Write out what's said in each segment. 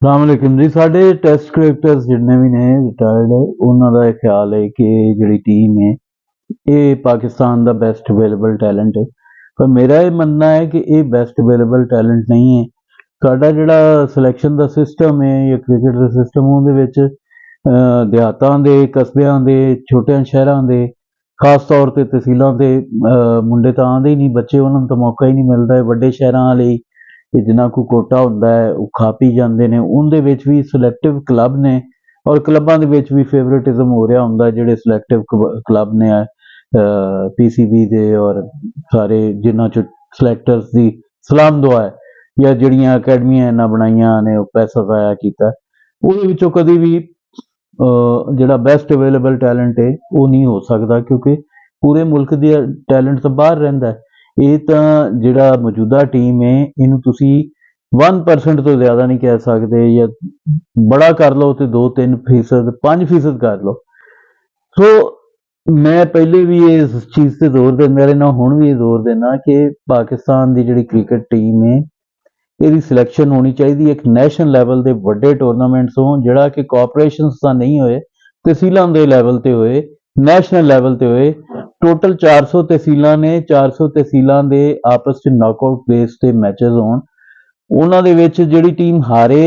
सलामकुम जी। साढ़े test cricketers जिन्ने भी ने रिटायर्ड उन्होंने का ख्याल है कि जी टीम है ये पाकिस्तान का बेस्ट अवेलेबल टैलेंट है। पर मेरा ये मनना है कि ये बेस्ट अवेलेबल टैलेंट नहीं है। साडा जिहड़ा सिलैक्शन का सिस्टम है या क्रिकेट का सिस्टम उहदे देहातां दे कस्बियां दे छोटे शहरां दे खास तौर पर तहसीलों के मुंडे तो आते ही नहीं, बच्चे उन्होंने तो मौका ही नहीं मिलता है। वड्डे शहरां लई कि जिन्ना को कोटा होंदा है वो खा पी जाते हैं। उनदे विच भी सिलैक्टिव क्लब ने और क्लबां दे विच भी फेवरेटिज्म हो रहा होंदा है। जिहड़े सिलैक्टिव क्लब ने PCB दे और सारे जिन्हां च सिलैक्टर्स की सलाम दुआ है या जिहड़ियां अकैडमियां इन्हां बनाईयां ने पैसा जाया कीता, उहदे विचों कदी भी जिहड़ा बेस्ट अवेलेबल टैलेंट है वो नहीं हो सकता, क्योंकि पूरे मुल्क दी टैलेंट तो बाहर रहिंदा है। ये तो जिहड़ा मौजूदा टीम है इनू तुसी 1% तो ज़्यादा नहीं कह सकते, या बड़ा कर लो तो 2-3%, 5% कर लो। सो मैं पहले भी इस चीज़ से जोर देंदा रहना, हुण भी जोर देना कि पाकिस्तान की जिहड़ी क्रिकेट टीम है इसकी सिलैक्शन होनी चाहिए एक नैशनल लैवल के वड्डे टूरनामेंट्स हो, जिहड़ा कि कॉरपोरेशनस का नहीं होए, तहसीलों के लैवल पर होए, नैशनल लैवल पर होए। टोटल 400 तहसीलों ने, 400 तहसीलों के आपस में नॉकआउट बेस से मैचेस होन, उन्हां दे विच जिहड़ी टीम हारे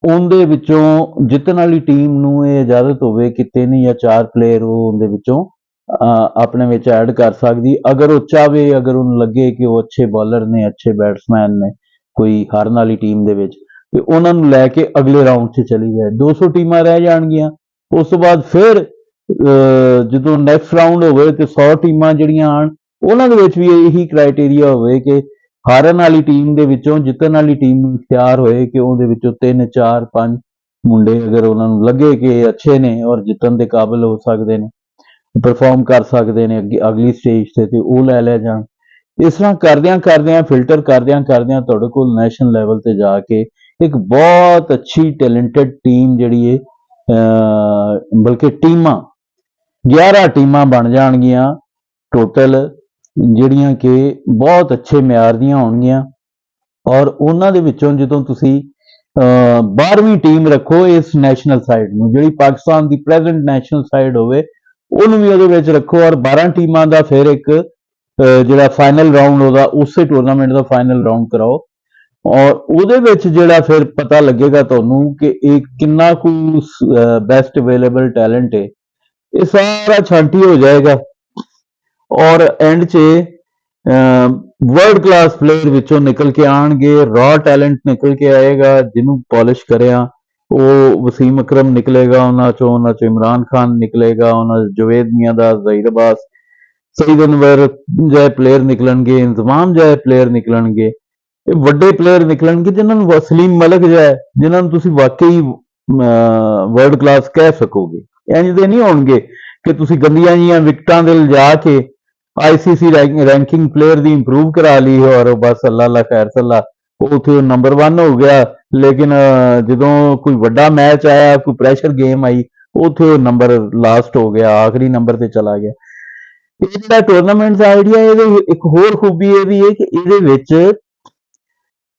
उनदे विचों जितन वाली टीम नूं ये इजाजत होवे कि 3 या 4 प्लेयर वो उनदे विचों अपने विच ऐड कर सकदी, अगर वो चाहे, अगर उन्हें लगे कि वो अच्छे बॉलर ने, अच्छे बैट्समैन ने कोई हारन वाली टीम दे विच, ते उन्हां नूं लैके अगले राउंड च चली जाए। 200 टीमां रह जाणगियां, उस तो बाद फिर जो नैक्सट राउंड होवे ते 100 टीमां जिहड़ियां आण, उन्हां दे विच भी यही क्राइटेरिया होवे कि हारन वाली टीम दे विचों जितन वाली टीम नूं इख्तियार होए कि उहदे विचों 3, 4, 5 मुंडे अगर उन्हां नूं लगे कि अच्छे ने और जितन दे काबिल हो सकदे ने, परफॉर्म कर सकते हैं अगली स्टेज से, तो वो लै लै जान। इस तरह करदियां करदियां फिल्टर करदियां करदियां तुहाडे कोल नैशनल लैवल ते जाके एक बहुत अच्छी टैलेंटेड टीम जिहड़ी है, बल्कि टीमां 11 टीमां बन जाणगियां टोटल, जिहड़ियां कि बहुत अच्छे म्यार दियां होणगियां। और उन्हां दे विचों जदों तुसी 12वीं टीम रखो इस नैशनल साइड नूं, जिहड़ी पाकिस्तान की प्रेजेंट नैशनल साइड होवे उन्होंने भी उहदे विच रखो, और 12 टीमां का फिर एक जिहड़ा फाइनल राउंड होगा उस टूरनामेंट का फाइनल राउंड कराओ, और उहदे विच जिहड़ा फिर पता लगेगा तुहानूं कि एक किन्ना कु बेस्ट अवेलेबल टैलेंट है, ये सारा छांटी हो जाएगा। और एंड च वर्ल्ड क्लास प्लेयर विचों निकल के आएंगे, रॉ टैलेंट निकल के आएगा जिन्हों पॉलिश करें। वो वसीम अकरम निकलेगा उन्होंने चो इमरान खान निकलेगा, उन्होंने जवेद मियाँ ज़हीर अब्बास, सईद अनवर जै प्लेयर निकलणगे, इंतजाम जै प्लेयर निकलणगे, वड्डे प्लेयर निकलणगे जिन्होंने सलीम मलिक जै जिन्होंने तुसी वाकई वर्ल्ड क्लास कह सकोगे। इंज दे नहीं होणगे कि तुसी गंदियां जिहियां विकटां दे लिजा के ICC रैंकिंग प्लेयर की इंप्रूव करा ली और बस अल्लाह ला खैर सला उत्थे नंबर 1 हो गया, लेकिन जो कोई वड्डा मैच आया, कोई प्रैशर गेम आई, उत्थे नंबर लास्ट हो गया, आखिरी नंबर पर चला गया। ये जिहड़ा टूरनामेंट का आइडिया है, एक होर खूबी ये भी है कि ये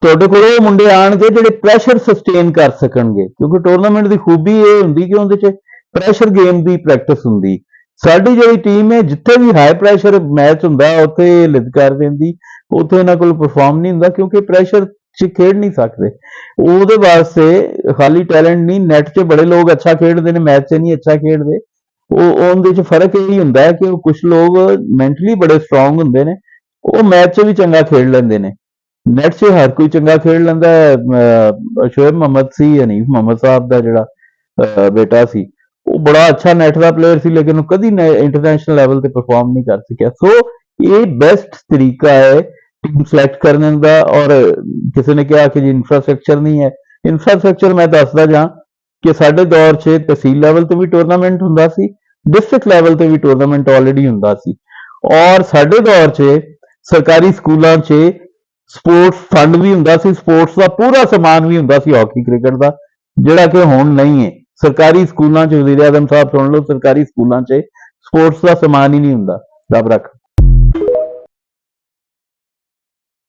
तुहाडे कोल ओह मुंडे आणगे जिहड़े प्रैशर सस्टेन कर सकणगे, क्योंकि टूरनामेंट की खूबी ये हुंदी कि उहदे च प्रैशर गेम की प्रैक्टिस हुंदी। साडी जिहड़ी टीम है जिथे भी हाई प्रैशर मैच हुंदा उत्थे लिद कर देंदी, उत्थे इन्हां कोल परफॉर्म नहीं हुंदा, क्योंकि प्रैशर च खेड नहीं सकते। उहदे वास्ते खाली टैलेंट नहीं, नैट च बड़े लोग अच्छा खेडदे ने, मैच च नहीं अच्छा खेडदे। उहदे च फर्क यही हुंदा है कि कुछ लोग मैंटली बड़े स्ट्रोंग हुंदे ने, वो मैच च भी चंगा खेड लैंदे ने। नैट च हर कोई चंगा खेड लैंदा है। शोएब मोहम्मद सी, हनीफ मोहम्मद साहब का जिहड़ा बेटा सी, वो बड़ा अच्छा नैट का प्लेयर सी, लेकिन कभी इंटरनेशनल लैवल पर परफॉर्म नहीं कर सकिया। सो ये बेस्ट तरीका है टीम सिलेक्ट करने का। और किसी ने कहा कि जी इंफ्रास्ट्रक्चर नहीं है, इंफ्रास्ट्रक्चर मैं दसदा जा कि साडे दौर से तहसील लैवल पर भी टूरनामेंट हुंदा सी, डिस्ट्रिक्ट लैवल पर भी टूरनामेंट ऑलरेडी हुंदा सी, और साडे दौर से सरकारी स्कूलों से स्पोर्ट्स फंड भी हुंदा सी, स्पोर्ट्स का पूरा समान भी हुंदा सी हॉकी क्रिकेट का, जिहड़ा कि हुण नहीं है। सरकारी स्कूलों च वज़ीर आज़म साहब सुन लो, सरकारी स्कूलों से स्पोर्ट्स का समान ही नहीं हुंदा। रब रख।